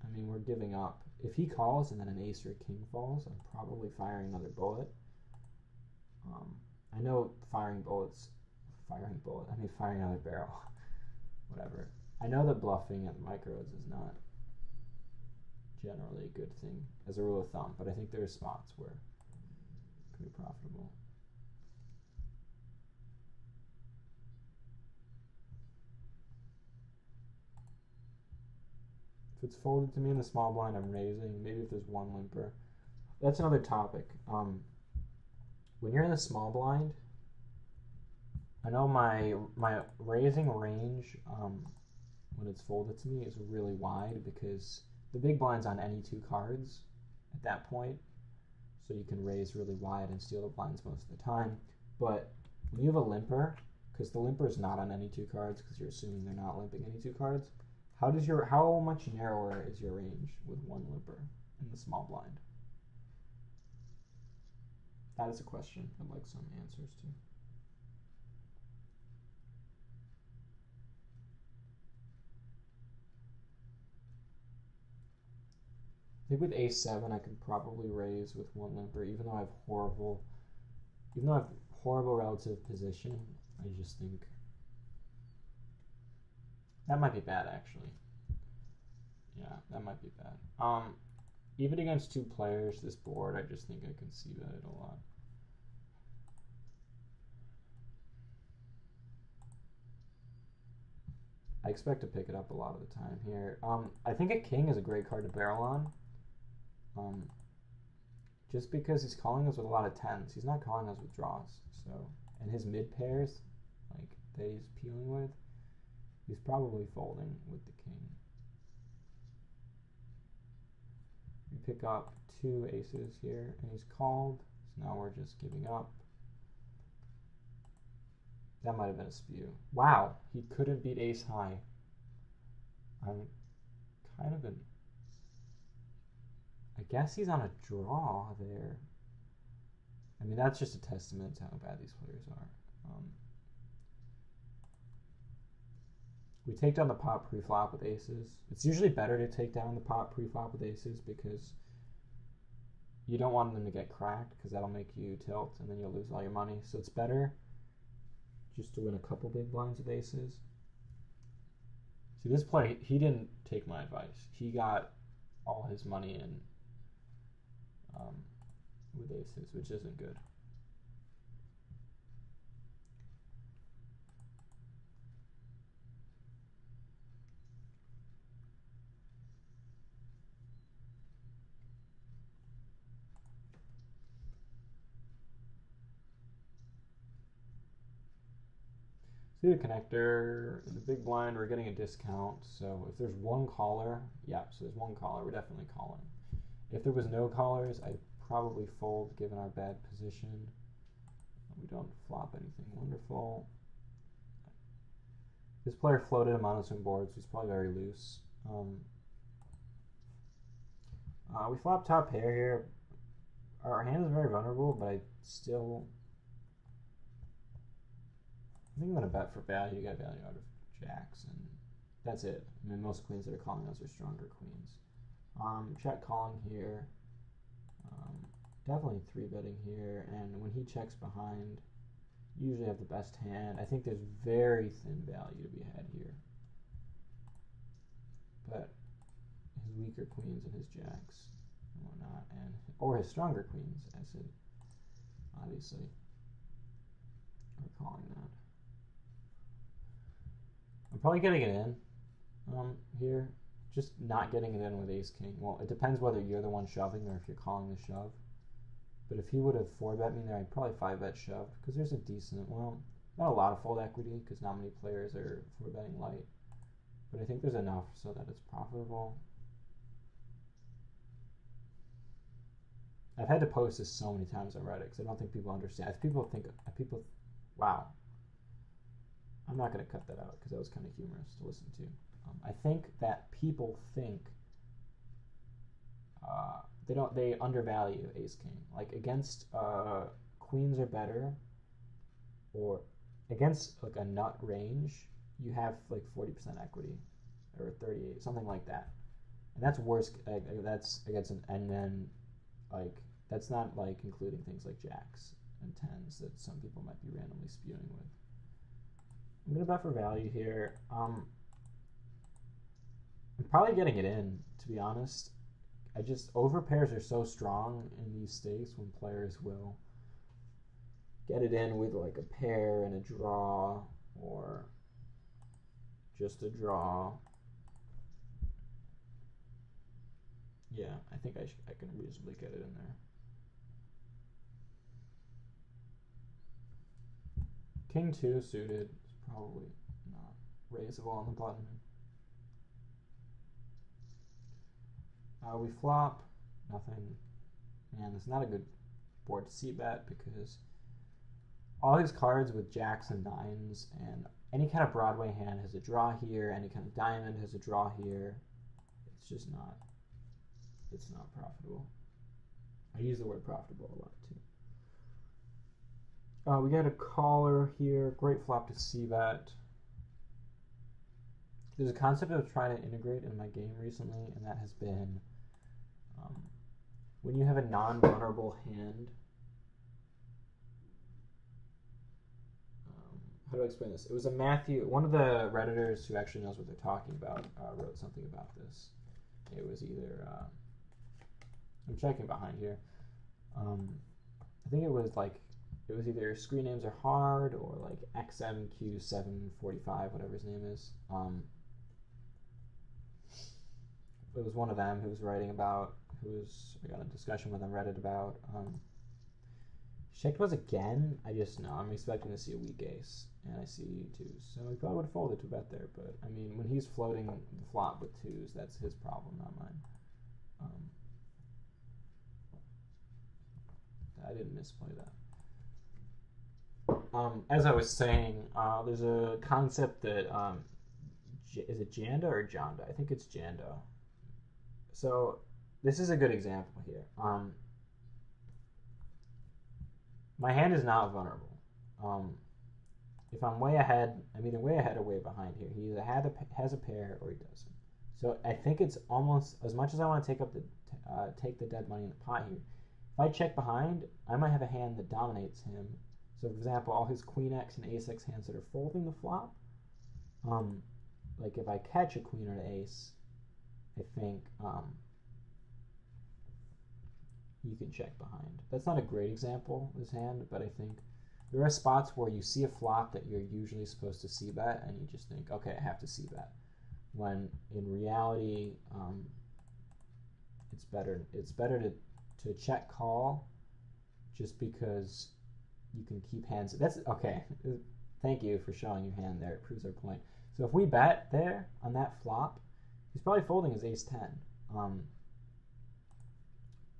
I mean, we're giving up. If he calls and then an ace or a king falls, I'm probably firing another bullet. I know firing another barrel. Whatever. I know that bluffing at micros is not generally a good thing as a rule of thumb, but I think there are spots where it can be profitable. If it's folded to me in the small blind, I'm raising. Maybe if there's one limper. That's another topic. When you're in the small blind, I know my raising range when it's folded to me is really wide because the big blind's on any 2 cards at that point. So you can raise really wide and steal the blinds most of the time. But when you have a limper, because the limper is not on any 2 cards because you're assuming they're not limping any 2 cards, how much narrower is your range with one limper in the small blind? That is a question I'd like some answers to. I think with a7 I could probably raise with one limper, even though I have horrible relative position. I just think that might be bad, actually. Yeah, that might be bad. Even against 2 players, this board, I just think I can see that it a lot. I expect to pick it up a lot of the time here. I think a king is a great card to barrel on. Just because he's calling us with a lot of 10s. He's not calling us with draws. So, and his mid pairs, like that he's peeling with, he's probably folding with the king. We pick up 2 aces here, and he's called. So now we're just giving up. That might have been a spew. Wow, he couldn't beat ace high. I'm kind of in... I guess he's on a draw there. I mean, that's just a testament to how bad these players are. We take down the pot pre-flop with aces. It's usually better to take down the pot pre-flop with aces because you don't want them to get cracked because that'll make you tilt and then you'll lose all your money. So it's better just to win a couple big blinds with aces. See, this play, he didn't take my advice. He got all his money in with aces, which isn't good. See the connector in the big blind, we're getting a discount. So if there's one caller, yeah, so there's one caller, we're definitely calling. If there was no callers, I'd probably fold given our bad position. We don't flop anything wonderful. This player floated a monotone board, so he's probably very loose. We flop top pair here. Our hand is very vulnerable, but I think I'm going to bet for value. Get value out of jacks, and that's it. I mean, most queens that are calling us are stronger queens. Check calling here. Definitely 3-betting here, and when he checks behind, usually have the best hand. I think there's very thin value to be had here. But his weaker queens and his jacks and whatnot, or his stronger queens, I said, obviously, are calling that. I'm probably getting it in here. Just not getting it in with ace-king. Well, it depends whether you're the one shoving or if you're calling the shove. But if he would have 4-bet me there, I'd probably 5-bet shove, because there's a decent, well, not a lot of fold equity, because not many players are 4-betting light. But I think there's enough so that it's profitable. I've had to post this so many times on Reddit, because I don't think people understand. Wow. I'm not going to cut that out, because that was kind of humorous to listen to. I think that people think they undervalue ace-king. Like against queens are better, or against like a nut range, you have like 40% equity, or 38, something like that. And that's worse. That's against and then like that's not like including things like jacks and tens that some people might be randomly spewing with. I'm gonna bet for value here. I'm probably getting it in, to be honest. Overpairs are so strong in these stakes when players will get it in with like a pair and a draw, or just a draw. Yeah, I think I can reasonably get it in there. King 2 suited is probably not raisable on the button. We flop, nothing, and it's not a good board to c-bet because all his cards with jacks and nines and any kind of Broadway hand has a draw here, any kind of diamond has a draw here. It's just not, it's not profitable. I use the word profitable a lot too. We got a caller here, great flop to c-bet. There's a concept I was trying to integrate in my game recently, and that has been when you have a non-vulnerable hand. How do I explain this? It was one of the Redditors who actually knows what they're talking about, wrote something about this. It was either, I'm checking behind here. I think it was either screen names are hard or like XMQ745, whatever his name is. It was one of them who was writing about, I got a discussion with on Reddit about. Checked was again. I'm expecting to see a weak ace, and I see twos. So he probably would have folded to bet there, but I mean, when he's floating the flop with twos, that's his problem, not mine. I didn't misplay that. As I was saying, there's a concept that, is it Janda or Jonda? I think it's Janda. So this is a good example here. My hand is not vulnerable. If I'm way ahead, I'm either way ahead or way behind here. He either has a pair or he doesn't. So I think it's almost, as much as I want to take the dead money in the pot here, If I check behind, I might have a hand that dominates him. So, for example, all his Queen X and Ace X hands that are folding the flop, like if I catch a queen or an ace, I think you can check behind. That's not a great example, this hand, but I think there are spots where you see a flop that you're usually supposed to c-bet, and you just think, okay, I have to c-bet. When in reality, it's better to check call, just because you can keep hands. That's okay. Thank you for showing your hand there. It proves our point. So if we bet there on that flop, he's probably folding his ace-10.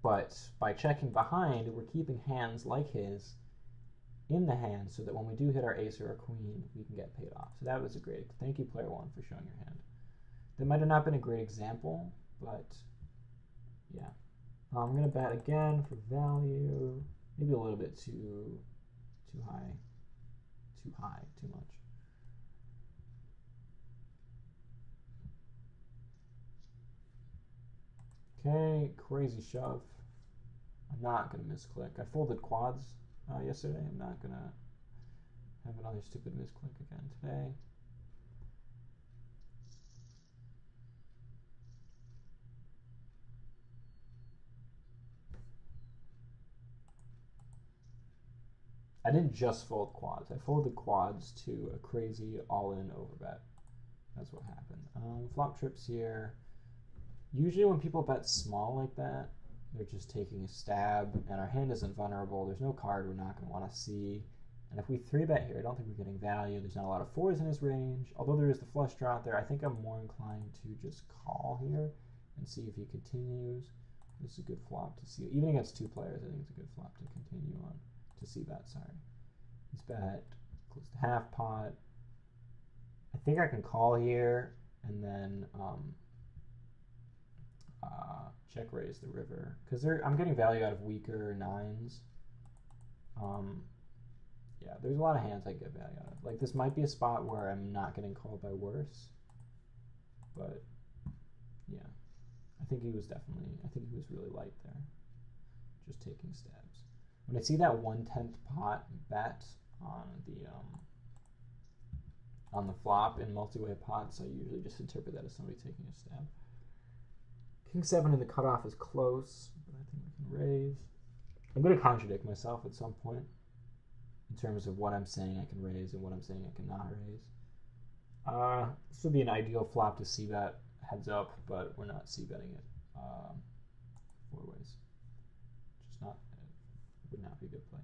But by checking behind, we're keeping hands like his in the hand so that when we do hit our ace or our queen, we can get paid off. So that was a great, thank you player one for showing your hand. That might have not been a great example, but yeah. I'm going to bet again for value, maybe a little bit too high, too much. Okay, crazy shove. I'm not going to misclick. I folded quads yesterday. I'm not going to have another stupid misclick again today. I didn't just fold quads. I folded quads to a crazy all-in overbet. That's what happened. Flop trips here. Usually when people bet small like that, they're just taking a stab, and our hand isn't vulnerable. There's no card we're not going to want to see. And if we 3-bet here, I don't think we're getting value. There's not a lot of fours in his range. Although there is the flush draw out there, I think I'm more inclined to just call here and see if he continues. This is a good flop to see. Even against two players, I think it's a good flop to continue on. To see that, sorry. He's bet close to half pot. I think I can call here and then check raise the river, because I'm getting value out of weaker nines. Yeah, there's a lot of hands I get value out of. Like this might be a spot where I'm not getting called by worse, but yeah, I think he was really light there, just taking stabs. When I see that 1/10 pot bet on the flop in multi-way pots, I usually just interpret that as somebody taking a stab. King 7 in the cutoff is close, but I think we can raise. I'm going to contradict myself at some point in terms of what I'm saying I can raise and what I'm saying I cannot raise. This would be an ideal flop to c-bet heads up, but we're not c-betting it four ways. Just not. Would not be a good play.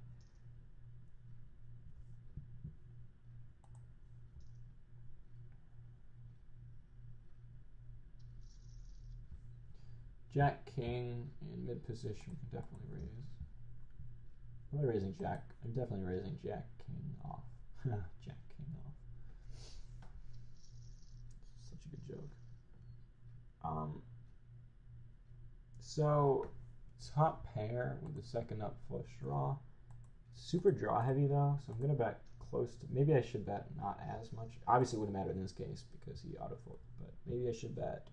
Jack King in mid position can definitely raise. I'm not raising Jack. I'm definitely raising Jack King off. Jack King off. Such a good joke. So top pair with the second up flush draw. Super draw heavy though, so I'm gonna bet close to. Maybe I should bet not as much. Obviously, it wouldn't matter in this case because he autofolded, but maybe I should bet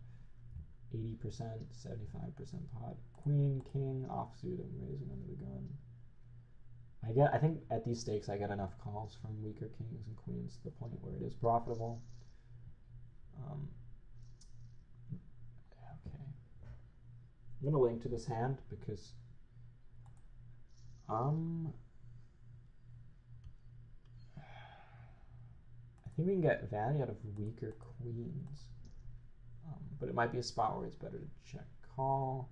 80%, 75% pot. Queen, king, offsuit. I'm raising under the gun. I think at these stakes I get enough calls from weaker kings and queens to the point where it is profitable. Okay. I'm gonna link to this hand because I think we can get value out of weaker queens, but it might be a spot where it's better to check call.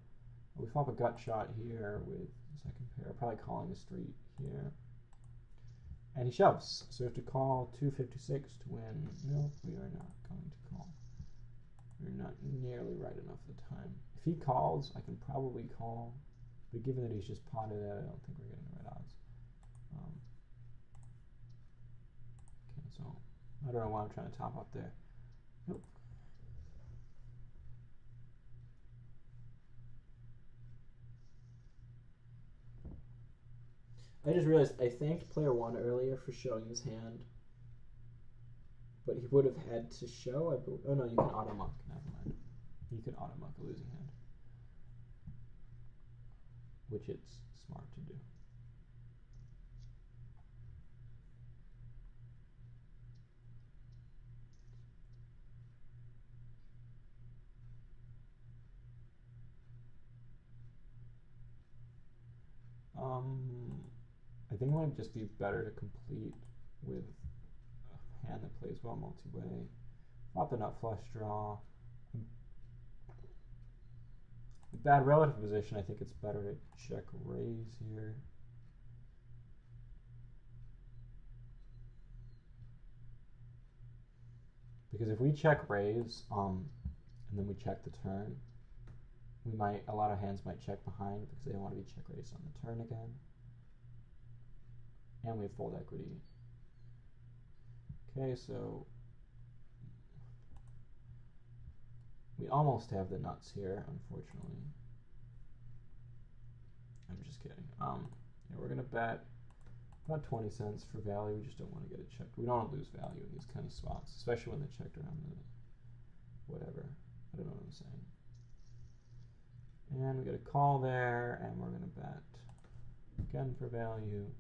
We flop a gut shot here with the second pair, probably calling the street here, and he shoves. So we have to call 256 to win. No, we are not going to call. We're not nearly right enough at the time. If he calls, I can probably call, but given that he's just potted it, I don't think we're getting the right odds. Okay, so I don't know why I'm trying to top up there. Nope. I just realized I thanked player one earlier for showing his hand, but he would have had to show. Oh no, you can auto muck. Never mind. You can auto muck a losing hand, which it's smart to do. I think it might just be better to complete with a hand that plays well multi-way. Flop the nut flush draw. Bad relative position, I think it's better to check raise here. Because if we check raise, and then we check the turn, a lot of hands might check behind because they don't want to be check raised on the turn again. And we have fold equity. Okay, so we almost have the nuts here, unfortunately. I'm just kidding. Yeah, we're gonna bet about 20 cents for value. We just don't want to get it checked. We don't want to lose value in these kind of spots, especially when they're checked around the whatever. I don't know what I'm saying. And we get a call there, and we're gonna bet again for value.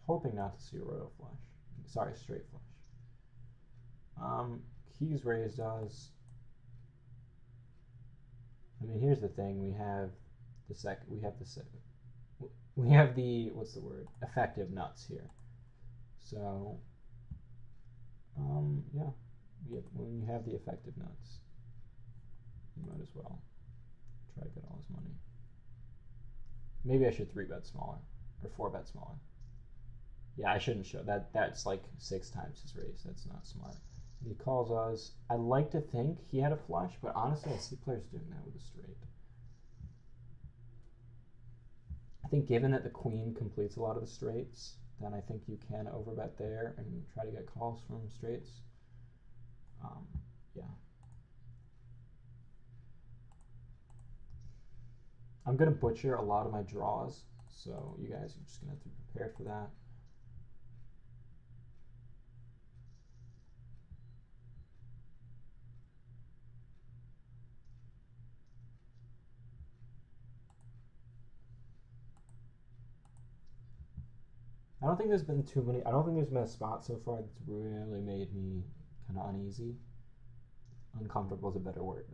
Hoping not to see a royal flush. Sorry, straight flush. Keys raised us. I mean, here's the thing: we have the what's the word? Effective nuts here. So, yeah, when you have the effective nuts, you might as well try to get all his money. Maybe I should 3-bet smaller or 4-bet smaller. Yeah, I shouldn't show that. That's like 6 times his raise. That's not smart. He calls us. I like to think he had a flush, but honestly, I see players doing that with a straight. I think given that the queen completes a lot of the straights, then I think you can overbet there and try to get calls from straights. Yeah. I'm going to butcher a lot of my draws, so you guys are just going to have to be prepared for that. I don't think there's been too many. I don't think there's been a spot so far that's really made me kind of uneasy. Uncomfortable is a better word.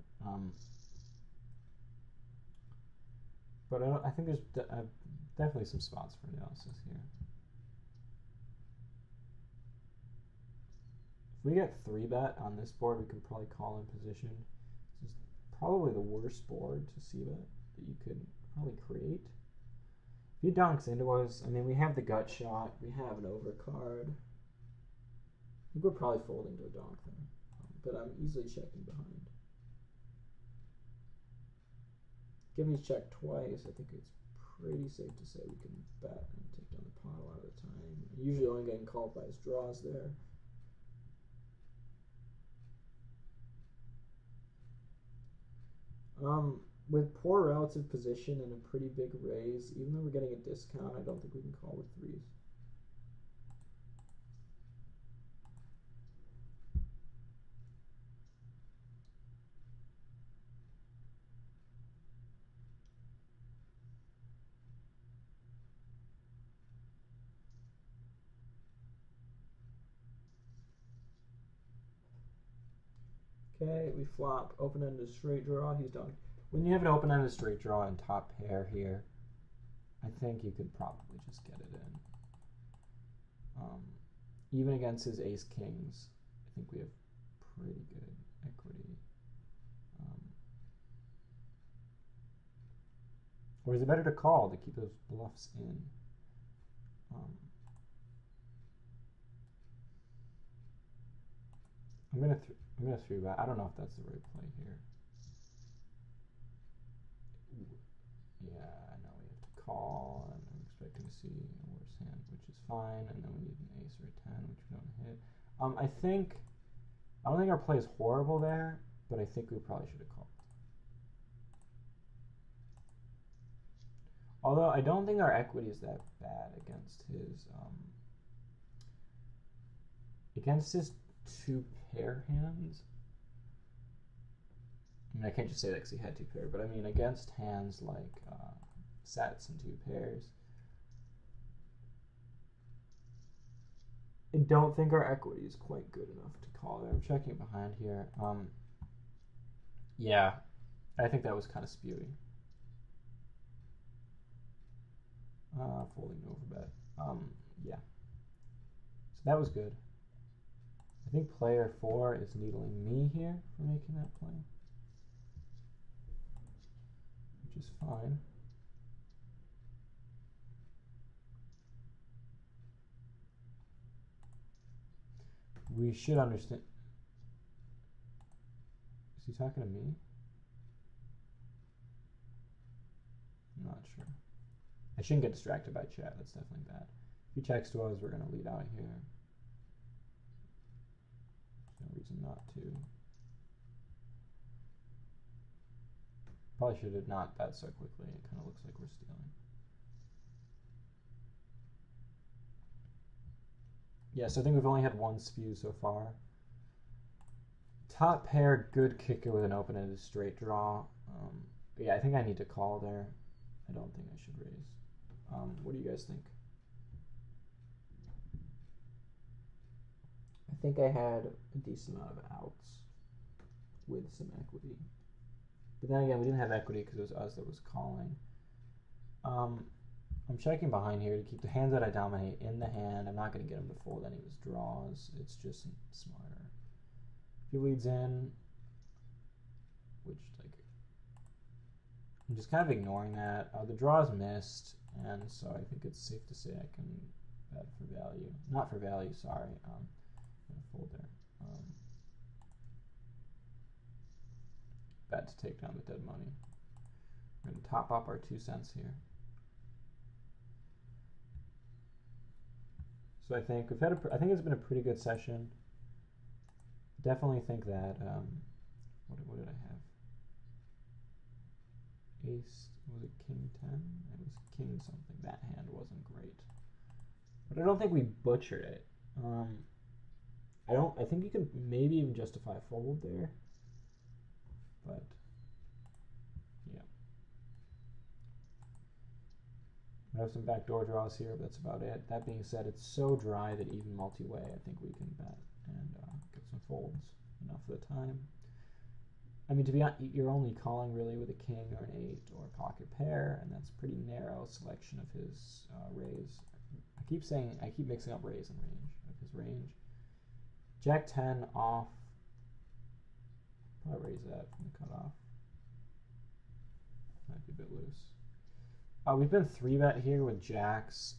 But I think there's definitely some spots for analysis here. If we get 3-bet on this board, we can probably call in position. This is probably the worst board to see that you could probably create. If he donks into us, I mean, we have the gut shot. We have an overcard. I think we're probably folding to a donk there. But I'm easily checking behind. Given he's checked twice, I think it's pretty safe to say we can bet and take down the pot a lot of the time. Usually only getting called by his draws there. With poor relative position and a pretty big raise, even though we're getting a discount, I don't think we can call with 3s. Okay, we flop open-ended straight draw. He's done. When you have an open-ended straight draw and top pair here, I think you could probably just get it in. Even against his ace-kings, I think we have pretty good equity. Or is it better to call to keep those bluffs in? I'm gonna 3-bet. I don't know if that's the right play here. Yeah, I know we have to call, and I'm expecting to see a worse hand, which is fine, and then we need an ace or a 10, which we don't hit. I don't think our play is horrible there, but I think we probably should have called. Although I don't think our equity is that bad against his 2 pair hands. I mean, I can't just say that because he had 2 pair, but I mean against hands like sets and 2 pairs. I don't think our equity is quite good enough to call it. I'm checking it behind here. Yeah, I think that was kind of spewy. Folding over bet. Yeah. So that was good. I think player 4 is needling me here for making that play, which is fine. We should understand. Is he talking to me? I'm not sure. I shouldn't get distracted by chat. That's definitely bad. If he checks to us, we're going to lead out here. There's no reason not to. Probably should have not bet so quickly. It kind of looks like we're stealing. Yeah, so I think we've only had 1 spew so far. Top pair, good kicker with an open-ended straight draw. But yeah, I think I need to call there. I don't think I should raise. What do you guys think? I think I had a decent amount of outs with some equity. But then again, we didn't have equity because it was us that was calling. I'm checking behind here to keep the hands that I dominate in the hand. I'm not going to get him to fold any of his draws. It's just smarter. If he leads in, which, like, I'm just kind of ignoring that. The draw is missed, and so I think it's safe to say I can bet for value. Not for value, sorry. I'm going to fold there. Bet to take down the dead money. We're going to top up our 2 cents here. So I think we've had I think it's been a pretty good session. Definitely think that what did I have? Ace, was it king 10? It was king something. That hand wasn't great. But I don't think we butchered it. I think you can maybe even justify a fold there. But yeah. I have some backdoor draws here, but that's about it. That being said, it's so dry that even multi-way, I think we can bet and get some folds enough for the time. I mean, to be honest, you're only calling really with a king or an 8 or a pocket pair, and that's a pretty narrow selection of his raise. I keep mixing up raise and range of his range. Jack 10 off. Probably raise that from the cutoff. Might be a bit loose. We've been 3-bet here with jacks.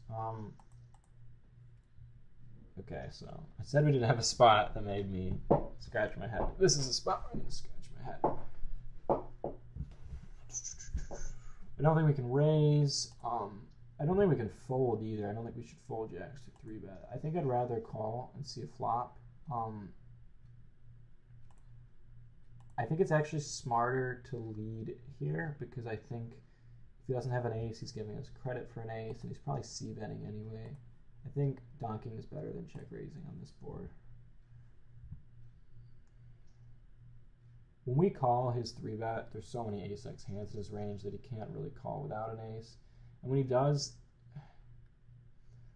Okay, so I said we didn't have a spot that made me scratch my head. This is a spot where I'm going to scratch my head. I don't think we can raise. I don't think we can fold either. I don't think we should fold jacks to 3-bet. I think I'd rather call and see a flop. I think it's actually smarter to lead here because I think if he doesn't have an ace, he's giving us credit for an ace, and he's probably c-betting anyway. I think donking is better than check raising on this board. When we call his 3-bet, there's so many ace-x hands in his range that he can't really call without an ace. And when he does,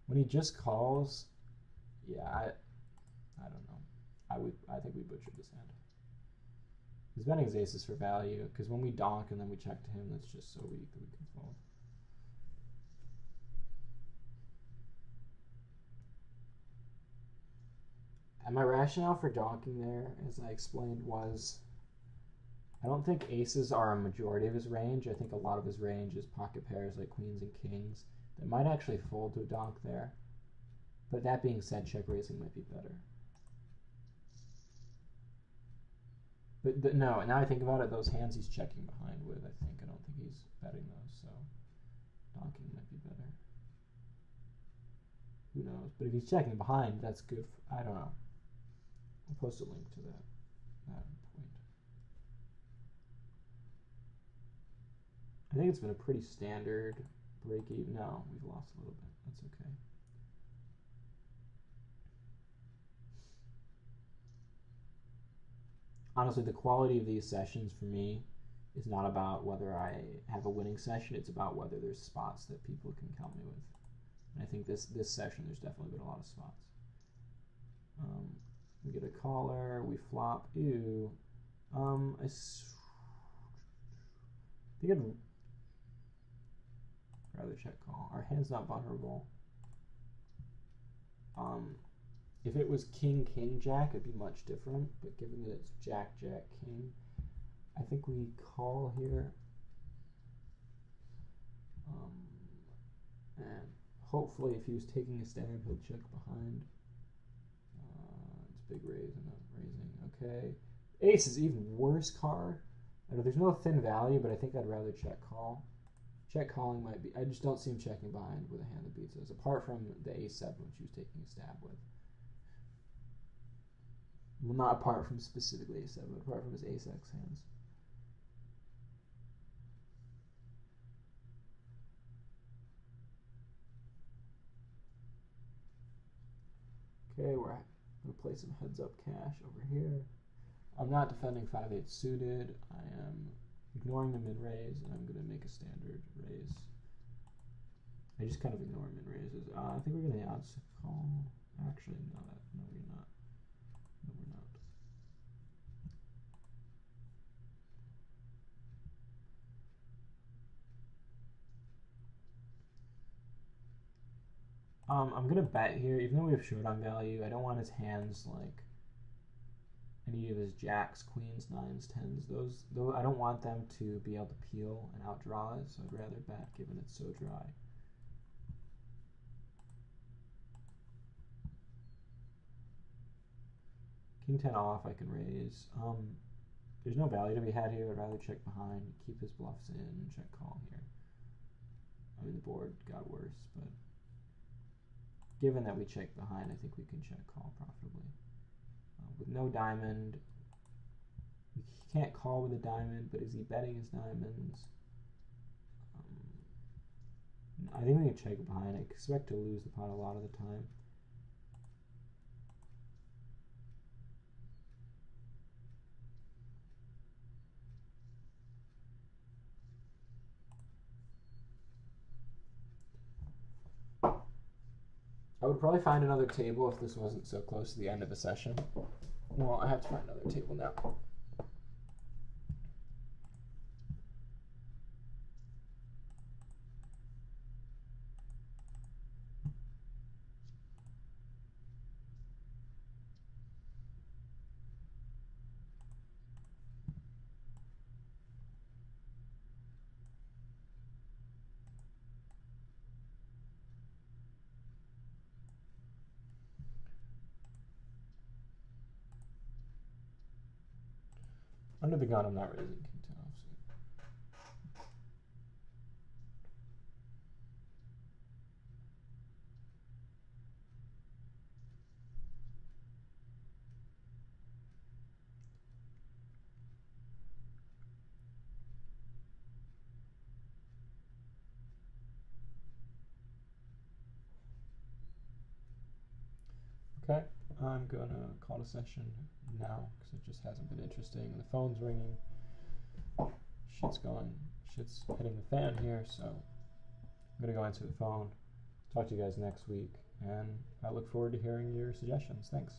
when he just calls, yeah, I don't know. I think we butchered this hand. He's betting his aces for value, because when we donk and then we check to him, that's just so weak that we can fold. And my rationale for donking there, as I explained, was I don't think aces are a majority of his range. I think a lot of his range is pocket pairs like queens and kings that might actually fold to a donk there. But that being said, check raising might be better. But no, now I think about it, those hands he's checking behind with, I don't think he's betting those, so donking might be better. Who knows? But if he's checking behind, that's good. I don't know. I'll post a link to that point. I think it's been a pretty standard break even. No, we've lost a little bit. That's okay. honestly, the quality of these sessions for me is not about whether I have a winning session. It's about whether there's spots that people can count me with. And I think this session, there's definitely been a lot of spots. We get a caller. We flop. Ew. I think I'd rather check call. Our hand's not vulnerable. If it was king, king, jack, it'd be much different. But given that it's jack, jack, king, I think we call here. And hopefully, if he was taking a stab, he'll check behind. It's big raise and not raising. Okay. Ace is even worse card. I know there's no thin value, but I think I'd rather check call. Check calling might be. I just don't see him checking behind with a hand that beats us, apart from the A7, which he was taking a stab with. Well, not apart from specifically A7, but apart from his Ace-X hands. Okay, we're going to play some heads-up cash over here. I'm not defending 5-8 suited. I am ignoring the mid-raise, and I'm going to make a standard raise. I just kind of ignore mid-raises. I think we're going to odds call. Actually, no, we're not. No, we're not. I'm going to bet here, even though we have showdown value, I don't want his hands like any of his jacks, queens, nines, tens. Those I don't want them to be able to peel and outdraw it, so I'd rather bet given it's so dry. King 10 off, I can raise. There's no value to be had here. I'd rather check behind, keep his bluffs in, check call here. I mean, the board got worse, but given that we check behind, I think we can check call profitably. With no diamond, he can't call with a diamond, but is he betting his diamonds? I think we can check behind. I expect to lose the pot a lot of the time. I would probably find another table if this wasn't so close to the end of the session. Well, I have to find another table now. Under the gun, I'm not raising king 10 offsuit. Okay, I'm gonna call a session now because it just hasn't been interesting. The phone's ringing. Shit's hitting the fan here, so I'm gonna go answer the phone. Talk to you guys next week, and I look forward to hearing your suggestions. Thanks.